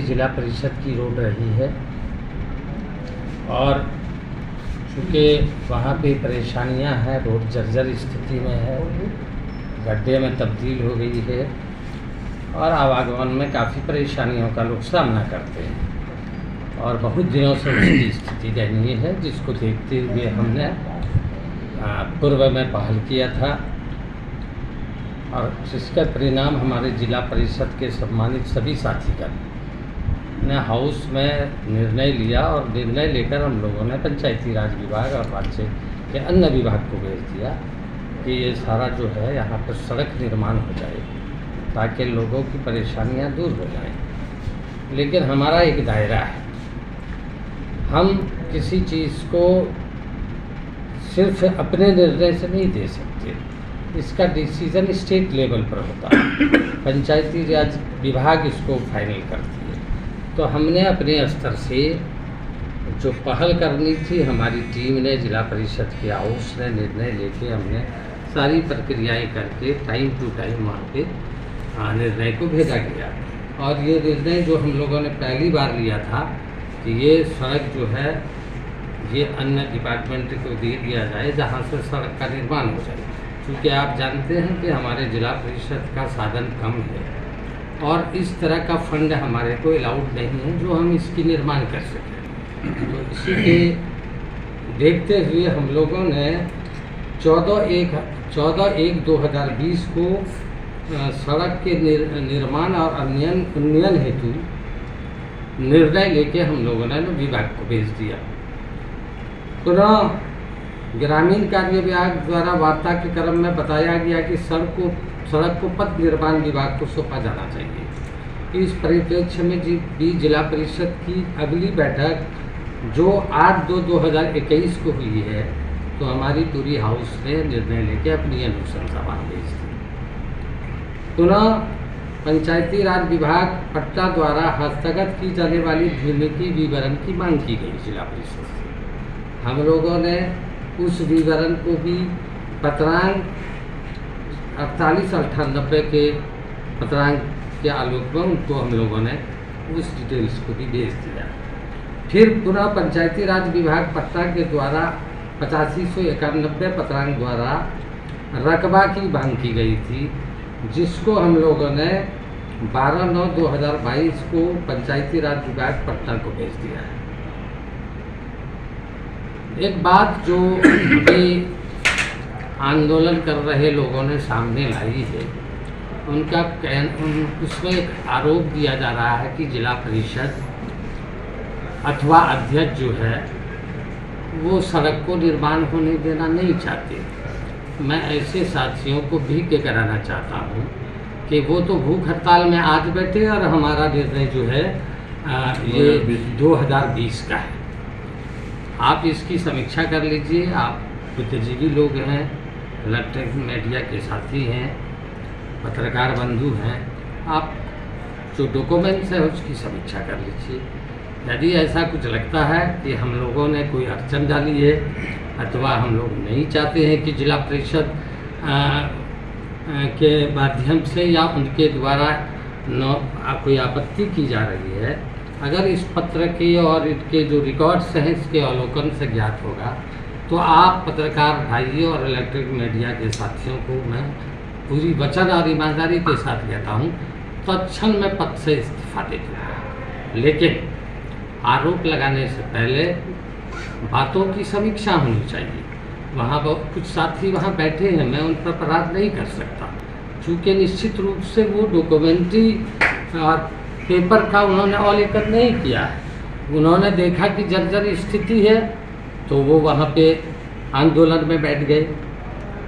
जिला परिषद की रोड रही है और चूँकि वहाँ पे परेशानियाँ हैं, रोड जर्जर स्थिति में है, गड्ढे में तब्दील हो गई है और आवागमन में काफ़ी परेशानियों का लोग सामना करते हैं और बहुत दिनों से उसकी स्थिति दयनीय है, जिसको देखते हुए हमने पूर्व में पहल किया था और जिसका परिणाम हमारे जिला परिषद के सम्मानित सभी साथीगण ने हाउस में निर्णय लिया और निर्णय लेकर हम लोगों ने पंचायती राज विभाग और राज्य के अन्य विभाग को भेज दिया कि ये सारा जो है यहाँ पर सड़क निर्माण हो जाए ताकि लोगों की परेशानियाँ दूर हो जाएं। लेकिन हमारा एक दायरा है, हम किसी चीज़ को सिर्फ अपने निर्णय से नहीं दे सकते, इसका डिसीज़न स्टेट लेवल पर होता है, पंचायती राज विभाग इसको फाइनल करती है। तो हमने अपने स्तर से जो पहल करनी थी, हमारी टीम ने, जिला परिषद के हाउस ने निर्णय लेके हमने सारी प्रक्रियाएं करके टाइम टू टाइम वहाँ पे निर्णय को भेजा गया। और ये निर्णय जो हम लोगों ने पहली बार लिया था कि ये सड़क जो है ये अन्य डिपार्टमेंट को दे दिया जाए जहाँ से सड़क का निर्माण हो जाए, क्योंकि आप जानते हैं कि हमारे जिला परिषद का साधन कम है और इस तरह का फंड हमारे को अलाउड नहीं है जो हम इसकी निर्माण कर सकें। तो इसी के देखते हुए हम लोगों ने 14/1/2020 को सड़क के निर्माण और उन्नयन हेतु निर्णय लेके हम लोगों ने विभाग को भेज दिया। पुनः ग्रामीण कार्य विभाग द्वारा वार्ता के क्रम में बताया गया कि सड़क को पथ निर्माण विभाग को सौंपा जाना चाहिए। इस परिप्रेक्ष्य में भी जिला परिषद की अगली बैठक जो 8/2/2021 को हुई है, तो हमारी पूरी हाउस ने निर्णय लेके अपनी अनुशंसा वहाँ भेज दी। पुनः पंचायती राज विभाग पट्टा द्वारा हस्तगत की जाने वाली भूमि की विवरण की मांग की गई जिला परिषद से। हम लोगों ने उस विवरण को भी पत्रांक 4898 के पत्रांक के आलोक में उनको हम लोगों ने उस डिटेल्स को भी भेज दिया। फिर पुनः पंचायती राज विभाग पट्टा के द्वारा 8591 पत्रांक द्वारा रकबा की मांग की गई थी, जिसको हम लोगों ने 12/9/2022 को पंचायती राज विभाग पटना को भेज दिया है। एक बात जो अभी आंदोलन कर रहे लोगों ने सामने लाई है, उसमें एक आरोप दिया जा रहा है कि जिला परिषद अथवा अध्यक्ष जो है वो सड़क को निर्माण होने देना नहीं चाहते। मैं ऐसे साथियों को भी कराना चाहता हूँ कि वो तो भूख हड़ताल में आज बैठे और हमारा निर्णय जो है ये 2020 का है। आप इसकी समीक्षा कर लीजिए, आप बुद्धिजीवी लोग हैं, इलेक्ट्रॉनिक मीडिया के साथी हैं, पत्रकार बंधु हैं, आप जो डॉक्यूमेंट्स है उसकी समीक्षा कर लीजिए। यदि ऐसा कुछ लगता है कि हम लोगों ने कोई अड़चन डाली है अथवा हम लोग नहीं चाहते हैं कि जिला परिषद के माध्यम से या उनके द्वारा कोई आपत्ति की जा रही है, अगर इस पत्र की और इनके जो रिकॉर्ड्स हैं इसके अवलोकन से ज्ञात होगा, तो आप पत्रकार भाइयों और इलेक्ट्रिक मीडिया के साथियों को मैं पूरी वचन और ईमानदारी के साथ कहता हूँ तत्क्षण में पद से इस्तीफा दे दूँगा। लेकिन आरोप लगाने से पहले बातों की समीक्षा होनी चाहिए। वहाँ कुछ साथी वहाँ बैठे हैं, मैं उन पर अपराध नहीं कर सकता, क्योंकि निश्चित रूप से वो डॉक्यूमेंट्री और पेपर का उन्होंने अवलोकन नहीं किया है। उन्होंने देखा कि जर्जर स्थिति है तो वो वहाँ पे आंदोलन में बैठ गए।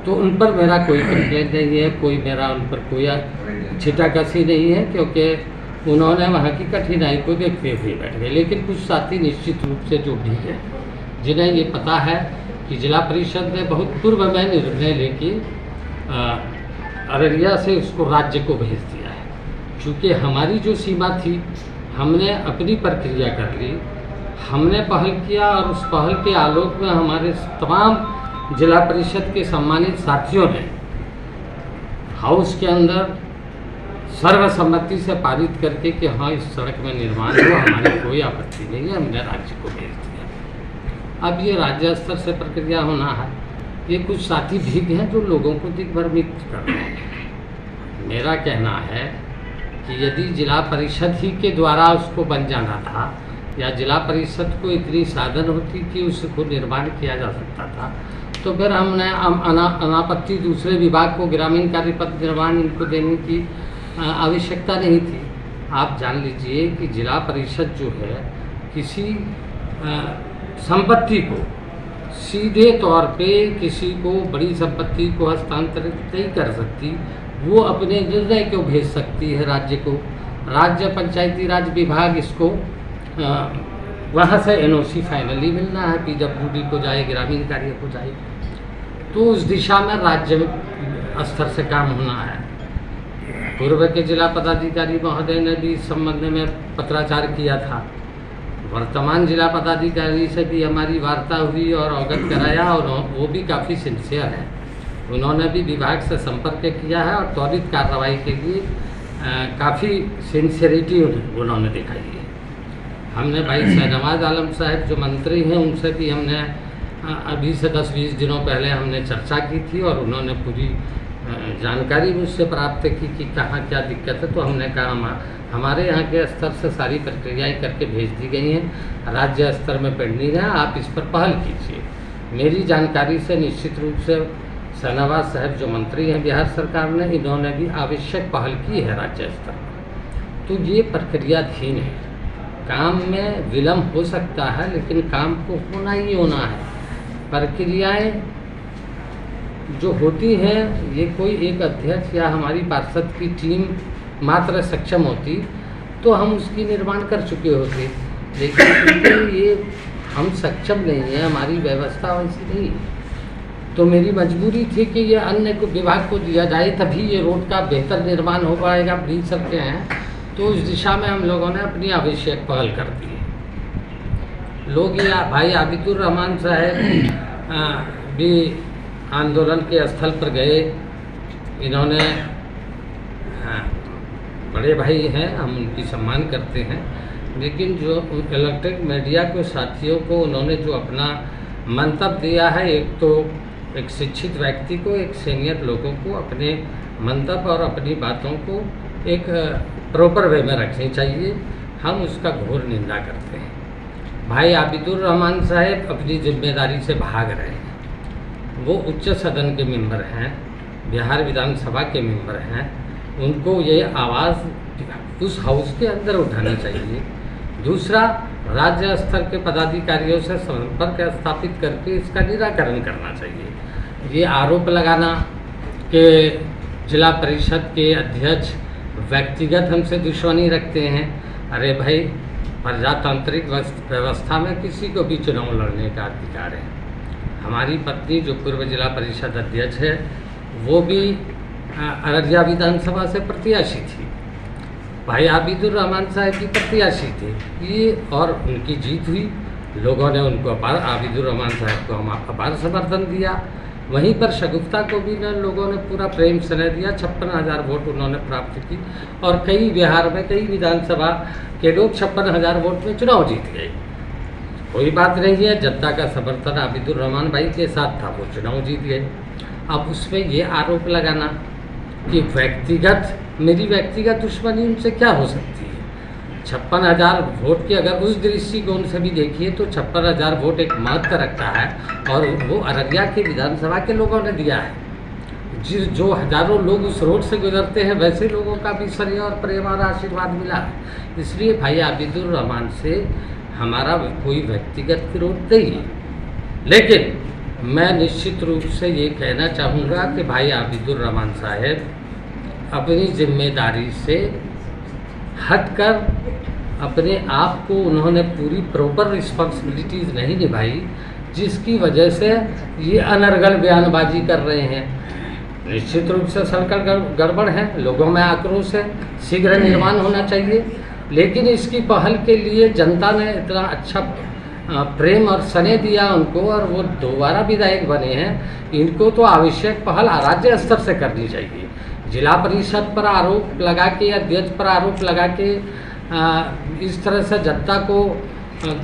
तो उन पर मेरा कोई कंप्लेंट नहीं है, कोई मेरा उन पर कोई छिटाकसी नहीं है, क्योंकि उन्होंने वहाँ की कठिनाई को देखते हुए बैठ गए। लेकिन कुछ साथी निश्चित रूप से जो भी है, जिन्हें ये पता है कि जिला परिषद ने बहुत पूर्व में निर्णय लेके अररिया से उसको राज्य को भेज दिया है। क्योंकि हमारी जो सीमा थी, हमने अपनी प्रक्रिया कर ली, हमने पहल किया और उस पहल के आलोक में हमारे तमाम जिला परिषद के सम्मानित साथियों ने हाउस के अंदर सर्वसम्मति से पारित करके कि हाँ इस सड़क में निर्माण हो, हमारी कोई आपत्ति नहीं है, हमने राज्य को भेज दिया। अब ये राज्य स्तर से प्रक्रिया होना है। ये कुछ साथी भीग हैं जो लोगों को दिग्भ्रमित कर रहे हैं। मेरा कहना है कि यदि जिला परिषद ही के द्वारा उसको बन जाना था, या जिला परिषद को इतनी साधन होती कि उसको निर्माण किया जा सकता था, तो फिर हमने अनापत्ति दूसरे विभाग को ग्रामीण कार्य पथ निर्माण इनको देने की आवश्यकता नहीं थी। आप जान लीजिए कि जिला परिषद जो है किसी संपत्ति को सीधे तौर पे किसी को बड़ी संपत्ति को हस्तांतरित नहीं कर सकती, वो अपने निर्णय को भेज सकती है राज्य को। राज्य पंचायती राज विभाग इसको वहाँ से एनओसी फाइनली मिलना है, पीडब्ल्यूडी को जाए, ग्रामीण कार्य को जाए, तो उस दिशा में राज्य स्तर से काम होना है। पूर्व के जिला पदाधिकारी महोदय ने भी इस संबंध में पत्राचार किया था। वर्तमान जिला पदाधिकारी से भी हमारी वार्ता हुई और अवगत कराया, और वो भी काफ़ी सिंसियर है। उन्होंने भी विभाग से संपर्क किया है और त्वरित कार्रवाई के लिए काफ़ी सिंसियरिटी उन्होंने दिखाई है। हमने भाई शहनवाज आलम साहब जो मंत्री हैं उनसे भी हमने अभी से 10-20 दिनों पहले हमने चर्चा की थी, और उन्होंने पूरी जानकारी मुझसे प्राप्त की कि कहाँ क्या दिक्कत है। तो हमने कहा हमारे यहाँ के स्तर से सारी प्रक्रियाएं करके भेज दी गई हैं, राज्य स्तर में पेंडिंग है, आप इस पर पहल कीजिए। मेरी जानकारी से निश्चित रूप से शहनवाज साहब जो मंत्री हैं बिहार सरकार ने, इन्होंने भी आवश्यक पहल की है राज्य स्तर पर। तो ये प्रक्रियाधीन है, काम में विलम्ब हो सकता है लेकिन काम को होना ही होना है। प्रक्रियाएं जो होती हैं, ये कोई एक अध्यक्ष या हमारी पार्षद की टीम मात्र सक्षम होती तो हम उसकी निर्माण कर चुके होते, लेकिन क्योंकि ये हम सक्षम नहीं हैं, हमारी व्यवस्था वैसी नहीं, तो मेरी मजबूरी थी कि ये अन्य को विभाग को दिया जाए, तभी ये रोड का बेहतर निर्माण हो पाएगा। ब्रिज सड़कें हैं, तो उस दिशा में हम लोगों ने अपनी आवश्यक पहल कर दी है। लोग ये भाई आबिदुर रहमान साहब भी आंदोलन के स्थल पर गए। इन्होंने बड़े भाई हैं, हम उनकी सम्मान करते हैं, लेकिन जो इलेक्ट्रिक मीडिया के साथियों को उन्होंने जो अपना मंतव्य दिया है, एक तो एक शिक्षित व्यक्ति को, एक सीनियर लोगों को अपने मंतव्य और अपनी बातों को एक प्रॉपर वे में रखनी चाहिए। हम उसका घोर निंदा करते हैं। भाई आबिदुर रहमान साहब अपनी जिम्मेदारी से भाग रहे हैं। वो उच्च सदन के मेंबर हैं, बिहार विधानसभा के मेंबर हैं, उनको ये आवाज़ उस हाउस के अंदर उठानी चाहिए। दूसरा, राज्य स्तर के पदाधिकारियों से संपर्क स्थापित करके इसका निराकरण करना चाहिए। ये आरोप लगाना कि जिला परिषद के अध्यक्ष व्यक्तिगत हमसे दुश्मनी रखते हैं, अरे भाई प्रजातांत्रिक व्यवस्था में किसी को भी चुनाव लड़ने का अधिकार है। हमारी पत्नी जो पूर्व जिला परिषद अध्यक्ष है, वो भी अररिया विधानसभा से प्रत्याशी थी, भाई आबिदुर रहमान साहब की प्रत्याशी थे ये, और उनकी जीत हुई। लोगों ने उनको आबिदुर रहमान साहब को अपार समर्थन दिया। वहीं पर शगुफ्ता को भी लोगों ने पूरा प्रेम स्नेह दिया। 56,000 वोट उन्होंने प्राप्त की, और कई बिहार में कई विधानसभा के लोग 56,000 वोट में चुनाव जीत गए। कोई बात नहीं है, जनता का समर्थन आबिदुर रहमान भाई के साथ था, वो चुनाव जीत गए। अब उसमें ये आरोप लगाना कि मेरी व्यक्तिगत दुश्मनी उनसे क्या हो सकती है। 56,000 वोट के अगर उस दृष्टिकोण से भी देखिए तो 56,000 वोट एक महत्व रखता है, और वो अररिया के विधानसभा के लोगों ने दिया है। जो हजारों लोग उस रोड से गुजरते हैं, वैसे लोगों का भी स्नेह और प्रेम और आशीर्वाद मिला है। इसलिए भाई आबिदुर रहमान से हमारा कोई व्यक्तिगत विरोध नहीं है, लेकिन मैं निश्चित रूप से ये कहना चाहूँगा कि भाई आबिदुर रहमान साहब अपनी जिम्मेदारी से हटकर अपने आप को उन्होंने पूरी प्रॉपर रिस्पॉन्सिबिलिटीज़ नहीं निभाई, जिसकी वजह से ये अनर्गल बयानबाजी कर रहे हैं। निश्चित रूप से सरकार गड़बड़ है, लोगों में आक्रोश है, शीघ्र निर्माण होना चाहिए, लेकिन इसकी पहल के लिए जनता ने इतना अच्छा प्रेम और स्नेह दिया उनको और वो दोबारा विधायक बने हैं। इनको तो आवश्यक पहल राज्य स्तर से करनी चाहिए। जिला परिषद पर आरोप लगा के, अध्यक्ष पर आरोप लगा के इस तरह से जनता को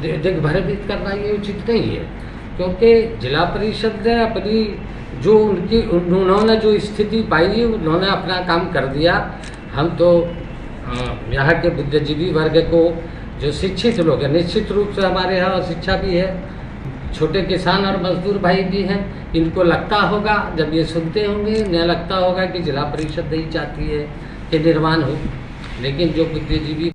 दिग्भ्रमित करना ये उचित नहीं है, क्योंकि जिला परिषद ने अपनी जो उन्होंने जो स्थिति पाई उन्होंने अपना काम कर दिया। हम तो यहाँ के बुद्धिजीवी वर्ग को, जो शिक्षित लोग हैं, निश्चित रूप से हमारे यहाँ शिक्षा भी है, छोटे किसान और मजदूर भाई भी हैं, इनको लगता होगा, जब ये सुनते होंगे इन्हें लगता होगा कि जिला परिषद नहीं चाहती है कि निर्माण हो, लेकिन जो बुद्धिजीवी